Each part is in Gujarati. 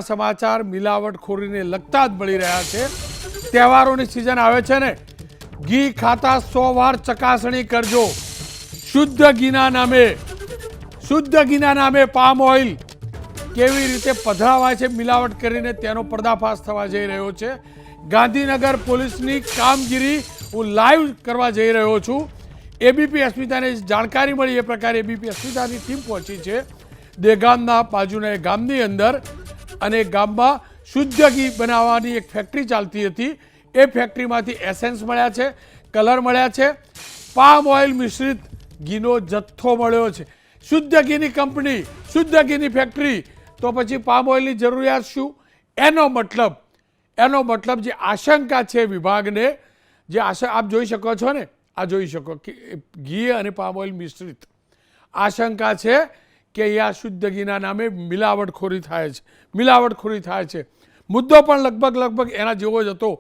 समाचार मिलावटखोरीने लगता ज मળી રહ્યા છે। તહેવારોની સિઝન આવે છે ને, ઘી ખાતા 100 વાર ચકાસણી કરજો। શુદ્ધ ઘીના નામે પામ ઓઇલ કેવી રીતે પધરાવાય છે મિલાવટ કરીને તેનો પર્દાફાશ થવા જઈ રહ્યો છે। ગાંધીનગર પોલીસની કામગીરી હું લાઈવ કરવા જઈ રહ્યો છું। એબીપી અસ્મિતાને જાણકારી મળી એ પ્રકારે એબીપી અસ્મિતાની ટીમ પહોંચી છે દેગામના બાજુના ગામની અંદર, અને ગામમાં શુદ્ધ ઘી બનાવવાની એક ફેક્ટરી ચાલતી હતી। એ ફેક્ટરીમાંથી એસેન્સ મળ્યા છે, કલર મળ્યા છે, પામ ઓઇલ મિશ્રિત ઘીનો જથ્થો મળ્યો છે। શુદ્ધ ઘીની કંપની, શુદ્ધ ઘીની ફેક્ટરી, તો પછી પામ ઓઇલની જરૂરિયાત શું? એનો મતલબ જે આશંકા છે વિભાગને, જે આપ જોઈ શકો છો ને, આ જોઈ શકો કે ઘી અને પામ ઓઇલ મિશ્રિત આશંકા છે કે અહીંયા શુદ્ધ ઘીના નામે મિલાવટખોરી થાય છે। મુદ્દો પણ લગભગ એના જેવો જ હતો।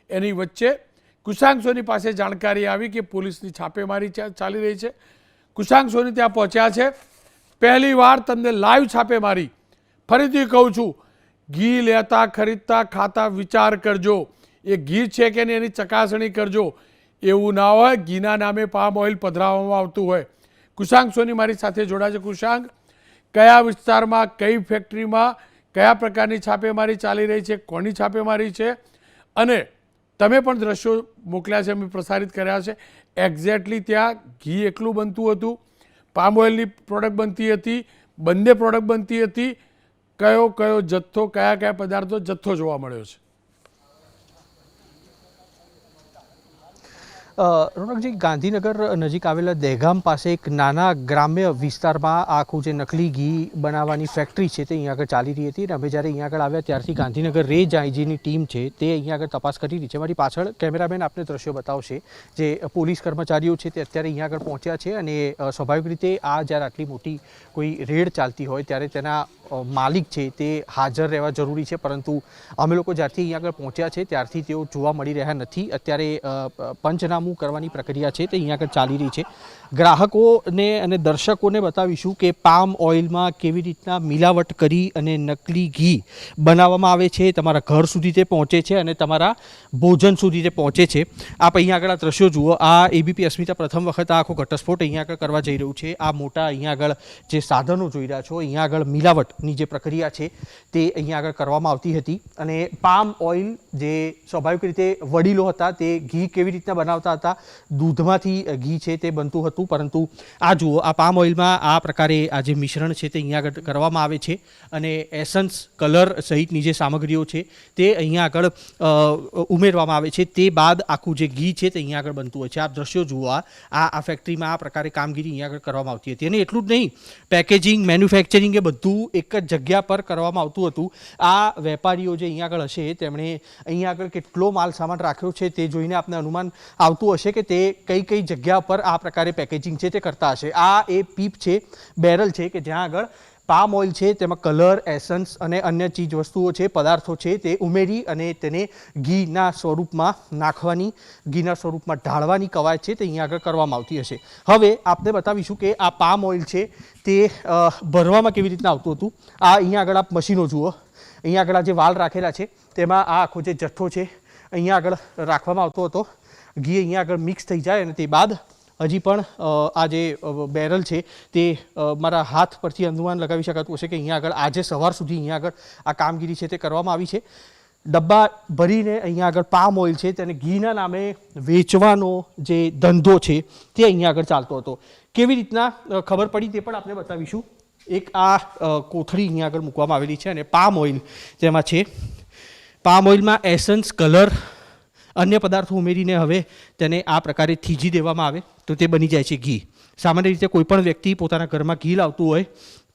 એની વચ્ચે કુશાંગ સોની પાસે જાણકારી આવી કે પોલીસની છાપેમારી ચાલી રહી છે। કુશાંગ સોની ત્યાં પહોંચ્યા છે। પહેલી વાર તમને લાઈવ છાપેમારી, ફરીથી કહું છું, ઘી લેતા ખરીદતા ખાતા વિચાર કરજો। એ ઘી છે કે નહીં એની ચકાસણી કરજો। એવું ના હોય ઘીના નામે પામ ઓઇલ પધરાવવામાં આવતું હોય। કુશાંગ સોની મારી સાથે જોડાયા છે। કુશાંગ, કયા વિસ્તારમાં, કઈ ફેક્ટરીમાં કયા પ્રકારની છાપેમારી ચાલી રહી છે, કોની છાપેમારી છે, અને તમે પણ દ્રશ્યો મોકલ્યા છે, અમે પ્રસારિત કર્યા છે। એક્ઝેક્ટલી ત્યાં ઘી એકલું બનતું હતું, પામ ઓઇલની પ્રોડક્ટ બનતી હતી, બંને પ્રોડક્ટ બનતી હતી? કયો જથ્થો, કયા પદાર્થો જથ્થો જોવા મળ્યો છે? રોનકજી, ગાંધીનગર નજીક આવેલા દહેગામ પાસે એક નાના ગ્રામ્ય વિસ્તારમાં આખું જે નકલી ઘી બનાવવાની ફેક્ટરી છે તે અહીંયા આગળ ચાલી રહી હતી। અને અમે જ્યારે અહીંયા આગળ આવ્યા ત્યારથી ગાંધીનગર રેન્જ આઈજીની ટીમ છે તે અહીંયા આગળ તપાસ કરી રહી છે। મારી પાછળ કેમેરામેન આપને દ્રશ્યો બતાવશે। જે પોલીસ કર્મચારીઓ છે તે અત્યારે અહીંયા આગળ પહોંચ્યા છે, અને સ્વાભાવિક રીતે આ જ્યારે આટલી મોટી કોઈ રેડ ચાલતી હોય ત્યારે તેના માલિક છે તે હાજર રહેવા જરૂરી છે, પરંતુ અમે લોકો જ્યારથી અહીંયા આગળ પહોંચ્યા છે ત્યારથી તેઓ જોવા મળી રહ્યા નથી। અત્યારે પંચનામું કરવાની પ્રક્રિયા છે તે અહીંયા આગળ ચાલી રહી છે। ગ્રાહકોને અને દર્શકોને બતાવીશું કે પામ ઓઇલમાં કેવી રીતના મિલાવટ કરી અને નકલી ઘી બનાવવામાં આવે છે, તમારા ઘર સુધી તે પહોંચે છે અને તમારા ભોજન સુધી તે પહોંચે છે। આપ અહીંયા આગળ દ્રશ્યો જુઓ। આ એબીપી અસ્મિતા પ્રથમ વખત આખો ઘટસ્ફોટ અહીંયા આગળ કરવા જઈ રહ્યું છે। આ મોટા અહીંયા આગળ જે સાધનો જોઈ રહ્યા છો, અહીંયા આગળ મિલાવટની જે પ્રક્રિયા છે તે અહીંયા આગળ કરવામાં આવતી હતી। અને પામ ઓઇલ જે સ્વાભાવિક રીતે વડીલો હતા તે ઘી કેવી રીતના બનાવતા હતા, દૂધમાંથી ઘી છે તે બનતું હતું, પરંતુ આ જુઓ, આ પામ ઓઇલમાં આ પ્રકારે આ જે મિશ્રણ છે તે અહીંયા આગળ કરવામાં આવે છે, અને એસન્સ, કલર સહિતની જે સામગ્રીઓ છે તે અહીંયા આગળ ઉમેરવામાં આવે છે। તે બાદ આખું જે ઘી છે તે અહીંયા આગળ બનતું હોય છે। આપ દ્રશ્યો જુઓ, આ ફેક્ટરીમાં આ પ્રકારે કામગીરી અહીંયા આગળ કરવામાં આવતી હતી। અને એટલું જ નહીં, પેકેજિંગ, મેન્યુફેક્ચરિંગ એ બધું એક જ જગ્યા પર કરવામાં આવતું હતું। આ વેપારીઓ જે અહીંયા આગળ હશે તેમણે અહીંયા આગળ કેટલો માલ સામાન રાખ્યો છે તે જોઈને આપને અનુમાન આવતું હશે કે તે કઈ જગ્યા પર આ પ્રકારે પેકેજિંગ છે તે કરતા હશે। આ એ પીપ છે, બેરલ છે કે જ્યાં આગળ પામ ઓઇલ છે તેમાં કલર, એસન્સ અને અન્ય ચીજ વસ્તુઓ છે, પદાર્થો છે તે ઉમેરી અને તેને ઘીના સ્વરૂપમાં નાખવાની, ઘીના સ્વરૂપમાં ઢાળવાની કવાયત છે તે અહીંયા આગળ કરવામાં આવતી હશે। હવે આપને બતાવીશું કે આ પામ ઓઇલ છે તે ભરવામાં કેવી રીતના આવતું હતું। આ અહીંયા આગળ આપ મશીનો જુઓ। અહીંયા આગળ આ જે વાલ રાખેલા છે તેમાં આ આખો જે જથ્થો છે અહીંયા આગળ રાખવામાં આવતો હતો। ઘી અહીંયા આગળ મિક્સ થઈ જાય અને તે બાદ હજી પણ આ જે બેરલ છે તે મારા હાથ પરથી અનુમાન લગાવી શકાતું હશે કે અહીંયા આગળ આજે સવાર સુધી અહીંયા આગળ આ કામગીરી છે તે કરવામાં આવી છે। ડબ્બા ભરીને અહીંયા આગળ પામ ઓઇલ છે તેને ઘીના નામે વેચવાનો જે ધંધો છે તે અહીંયા આગળ ચાલતો હતો। કેવી રીતના ખબર પડી તે પણ આપણે બતાવીશું। એક આ કોથળી અહીંયા આગળ મૂકવામાં આવેલી છે અને પામ ઓઇલ તેમાં છે। પામ ઓઇલમાં એસન્સ, કલર, अन्य पदार्थों उमेरीने हवे तेने आ प्रकारे थीजी देवामां आवे तो ते बनी जाय छे घी। सामान्य रीते कोईपण व्यक्ति पोताना घरमां घी लावतुं होय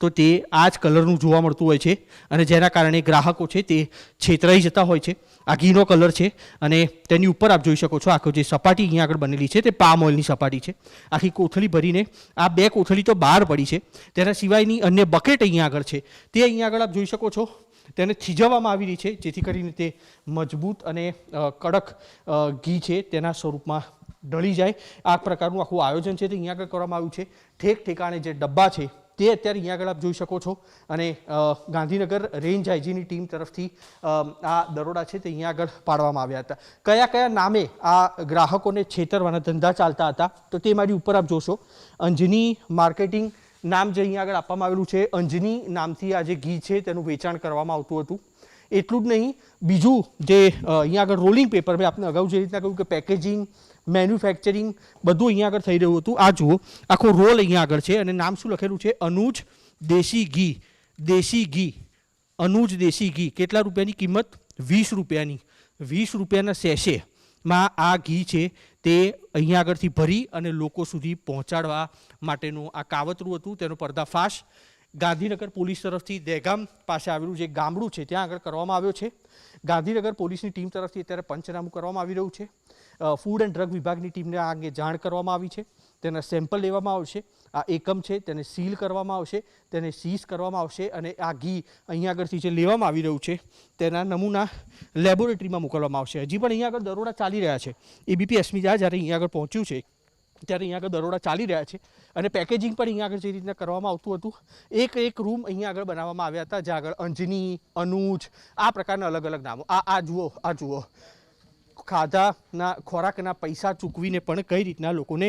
तो ते आ ज कलरनुं जोवा मळतुं होय छे, अने जेना कारणे ग्राहको छे ते छेतराई जता होय छे। आ घीनो कलर छे अने तेनी उपर आप जोई शको छो आखो जे सपाटी अहींया आगळ बनेली छे ते पाम ऑइलनी सपाटी छे। आखी कोथળી भरीने आ बे कोथળી तो बहार पड़ी छे, तेना सिवायनी अन्य बकेट अहींया आगळ छे ते अहींया आगळ आप जोई शको छो। તેને થીજવવામાં આવી રહી છે જેથી કરીને તે મજબૂત અને કડક ઘી છે તેના સ્વરૂપમાં ઢળી જાય। આ પ્રકારનું આખું આયોજન છે તે અહીંયા આગળ કરવામાં આવ્યું છે। ઠેક ઠેકાણે જે ડબ્બા છે તે અત્યારે અહીંયા આગળ આપ જોઈ શકો છો. અને ગાંધીનગર રેન્જ આઈજીની ટીમ તરફથી આ દરોડા છે તે અહીંયા આગળ પાડવામાં આવ્યા હતા. કયા કયા નામે આ ગ્રાહકોને છેતરવાના ધંધા ચાલતા હતા તો તે મારી ઉપર આપ જોશો. અંજની માર્કેટિંગ નામ જે અહીંયા આગળ આપવામાં આવેલું છે. અંજની નામથી આ જે ઘી છે તેનું વેચાણ કરવામાં આવતું હતું. એટલું જ નહીં, બીજું જે અહીંયા આગળ રોલિંગ પેપર, મેં આપને અગાઉ જે રીતના કહ્યું કે પેકેજિંગ, મેન્યુફેક્ચરિંગ બધું અહીંયા આગળ થઈ રહ્યું હતું. આ જુઓ, આખો રોલ અહીંયા આગળ છે અને નામ શું લખેલું છે? અનુજ દેશી ઘી. દેશી ઘી, અનુજ દેશી ઘી. કેટલા રૂપિયાની કિંમત? 20 રૂપિયાની. 20 રૂપિયાના સેશેમાં આ ઘી છે તે અહીંયા આગળથી ભરી અને લોકો સુધી પહોંચાડવા માટેનું આ કાવતરું હતું. તેનો પર્દાફાશ ગાંધીનગર પોલીસ તરફથી દહેગામ પાસે આવેલું જે ગામડું છે ત્યાં આગળ કરવામાં આવ્યો છે. ગાંધીનગર પોલીસની ટીમ તરફથી અત્યારે પંચનામું કરવામાં આવી રહ્યું છે. ફૂડ એન્ડ ડ્રગ વિભાગની ટીમને આ અંગે જાણ કરવામાં આવી છે. તેના સેમ્પલ લેવામાં આવશે. આ એકમ છે તેને સીલ કરવામાં આવશે, તેને સીઝ કરવામાં આવશે અને આ ઘી અહીંયા આગળથી જે લેવામાં આવી રહ્યું છે તેના નમૂના લેબોરેટરીમાં મોકલવામાં આવશે. હજી પણ અહીંયા આગળ દરોડા ચાલી રહ્યા છે. એબીપી એસમી જ્યારે અહીંયા આગળ પહોંચ્યું છે ત્યારે અહીંયા આગળ દરોડા ચાલી રહ્યા છે અને પેકેજિંગ પણ અહીંયા આગળ જે રીતના કરવામાં આવતું હતું. એક રૂમ અહીંયા આગળ બનાવવામાં આવ્યા હતા જ્યાં આગળ અંજની, અનુજ, આ પ્રકારના અલગ અલગ નામો. આ જુઓ ખાધાના ખોરાકના પૈસા ચૂકવીને પણ કઈ રીતના લોકોને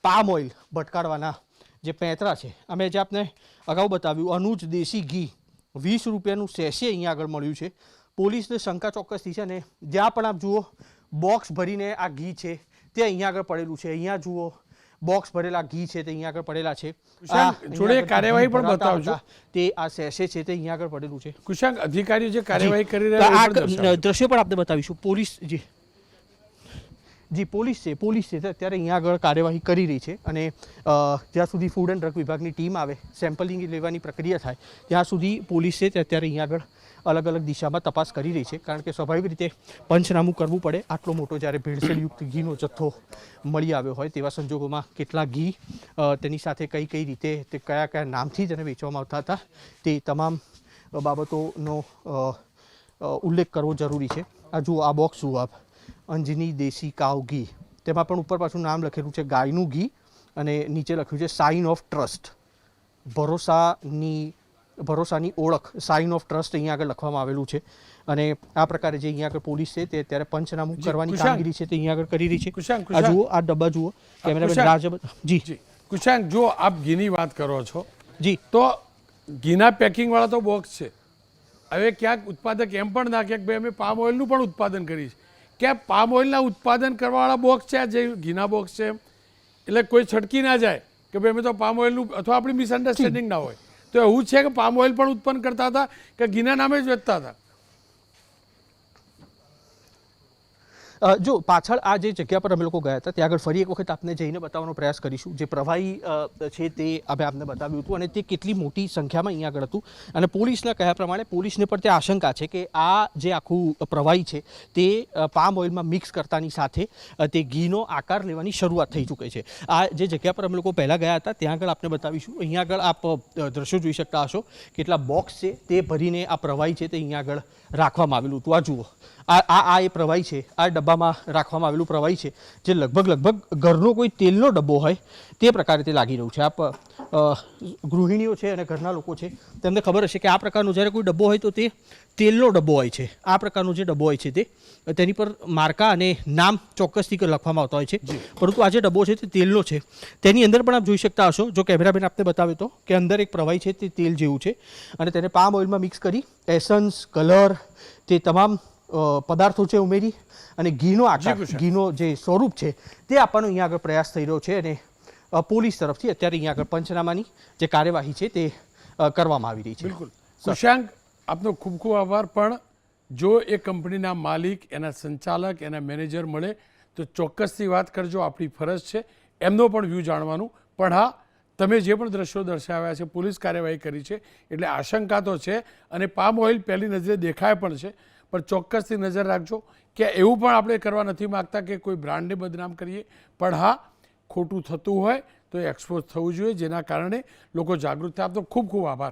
પામ ઓઇલ ભટકાડવાના જે પેંતરા છે. અમે જે આપને અગાઉ બતાવ્યું, અનુજ દેશી ઘી 20 રૂપિયાનું સેશે અહીંયા આગળ મળ્યું છે. પોલીસને શંકા ચોક્કસથી છે અને જ્યાં પણ આપ જુઓ બોક્સ ભરીને આ ઘી છે તે અહીંયા આગળ પડેલું છે. અહીંયા જુઓ બોક્સ ભરેલા ઘી છે તે અહીંયા આગળ પડેલા છે. જોડે કાર્યવાહી પણ બતાવજો. તે આ સેશે છે તે અહીંયા આગળ પડેલું છે. કુશાંક, અધિકારીઓ જે કાર્યવાહી કરી રહ્યા આ દ્રશ્યો પણ આપણે બતાવીશું. પોલીસ પોલીસ છે તે અત્યારે અહીંયા આગળ કાર્યવાહી કરી રહી છે અને જ્યાં સુધી ફૂડ એન્ડ ડ્રગ વિભાગની ટીમ આવે, સેમ્પલિંગ લેવાની પ્રક્રિયા થાય ત્યાં સુધી પોલીસ છે તે અત્યારે અહીંયા આગળ અલગ અલગ દિશામાં તપાસ કરી રહી છે. કારણ કે સ્વાભાવિક રીતે પંચનામું કરવું પડે. આટલો મોટો જ્યારે ભેળસેળયુક્ત ઘીનો જથ્થો મળી આવ્યો હોય તેવા સંજોગોમાં કેટલા ઘી, તેની સાથે કઈ રીતે, તે કયા નામથી તેને વેચવામાં આવતા હતા, તે તમામ બાબતોનો ઉલ્લેખ કરવો જરૂરી છે. આ જુઓ, આ બોક્સ જુઓ આપ, અંજની દેશી કાવ ઘી. તેમાં પણ ઉપર પાછું નામ લખેલું છે ગાયનું ઘી અને નીચે લખ્યું છે સાઇન ઓફ ટ્રસ્ટ. ભરોસાની ઓળખ, સાઇન ઓફ ટ્રસ્ટ અહીંયા આગળ લખવામાં આવેલું છે. અને આ પ્રકારે જે અહીંયા આગળ પોલીસ છે તે અત્યારે પંચનામું કરવાની કામગીરી છે તે અહીંયા આગળ કરી રહી છે. આ જુઓ, આ ડબ્બા જુઓ. કેમેરામેન રાજ. જી કુશાંક, જો આપ ઘીની વાત કરો છો જી, તો ઘીના પેકિંગ વાળા તો બોક્સ છે. હવે ક્યાંક ઉત્પાદક એમ પણ ના કે ભાઈ અમે પામ ઓઇલનું પણ ઉત્પાદન કરીએ છીએ. ક્યાં પામ ઓઇલના ઉત્પાદન કરવાવાળા બોક્સ છે આ જે ઘીના બોક્સ છે? એટલે કોઈ છટકી ના જાય કે ભાઈ અમે તો પામ ઓઇલનું, અથવા આપણી મિસઅન્ડરસ્ટેન્ડિંગ ના હોય તો એવું છે કે પામ ઓઇલ પણ ઉત્પન્ન કરતા હતા કે ઘીના નામે જ વેચતા હતા? જો પાછળ આ જે જગ્યા પર અમે લોકો ગયા હતા ત્યાં આગળ ફરી એક વખત આપને જઈને બતાવવાનો પ્રયાસ કરીશું. જે પ્રવાહી છે તે અમે આપને બતાવ્યું હતું અને તે કેટલી મોટી સંખ્યામાં અહીંયા આગળ હતું. અને પોલીસના કહ્યા પ્રમાણે પોલીસને પણ ત્યાં આશંકા છે કે આ જે આખું પ્રવાહી છે તે પામ ઓઇલમાં મિક્સ કરતાની સાથે તે ઘીનો આકાર લેવાની શરૂઆત થઈ ચૂકી છે. આ જે જગ્યા પર અમે લોકો પહેલાં ગયા હતા ત્યાં આગળ આપને બતાવીશું. અહીંયા આગળ આપ દ્રશ્યો જોઈ શકતા હશો. કેટલા બોક્સ છે તે ભરીને આ પ્રવાહી છે તે અહીંયા આગળ રાખવામાં આવેલું હતું. આ જુઓ, આ એ પ્રવાહી છે, આ ડબ્બામાં રાખવામાં આવેલું પ્રવાહી છે જે લગભગ ઘરનો કોઈ તેલનો ડબ્બો હોય તે પ્રકારે તે લાગી રહ્યું છે. આપ ગૃહિણીઓ છે અને ઘરના લોકો છે તેમને ખબર હશે કે આ પ્રકારનો જ્યારે કોઈ ડબ્બો હોય તો તે તેલનો ડબ્બો હોય છે. આ પ્રકારનો જે ડબ્બો હોય છે તે તેની પર માર્કા અને નામ ચોક્કસથી લખવામાં આવતા હોય છે. પરંતુ આ જે ડબ્બો છે તે તેલનો છે. તેની અંદર પણ આપ જોઈ શકતા હશો, જો કેમેરામેન આપને બતાવે તો, કે અંદર એક પ્રવાહી છે તે તેલ જેવું છે અને તેને પામ ઓઇલમાં મિક્સ કરી એસન્સ, કલર, તે તમામ પદાર્થો છે ઉમેરી અને ઘીનો આકાર, ઘીનો જે સ્વરૂપ છે તે આપવાનો અહીંયા આગળ પ્રયાસ થઈ રહ્યો છે. અને પોલીસ તરફથી અત્યારે અહીંયા આગળ પંચનામાની જે કાર્યવાહી છે તે કરવામાં આવી રહી છે. બિલકુલ કુશાંક, આપનો ખૂબ ખૂબ આભાર. પણ જો એ કંપનીના માલિક, એના સંચાલક, એના મેનેજર મળે તો ચોક્કસથી વાત કરજો. આપણી ફરજ છે એમનો પણ વ્યૂ જાણવાનું. પણ હા, તમે જે પણ દ્રશ્યો દર્શાવ્યા છે, પોલીસ કાર્યવાહી કરી છે એટલે આશંકા તો છે અને પામ ઓઇલ પહેલી નજરે દેખાય પણ છે. પણ ચોક્કસથી નજર રાખજો કે એવું પણ આપણે કરવા નથી માગતા કે કોઈ બ્રાન્ડને બદનામ કરીએ. પણ હા, ખોટું થતું હોય તો એક્સપોઝ થવું જોઈએ જેના કારણે લોકો જાગૃત થાય. આપનો ખૂબ ખૂબ આભાર.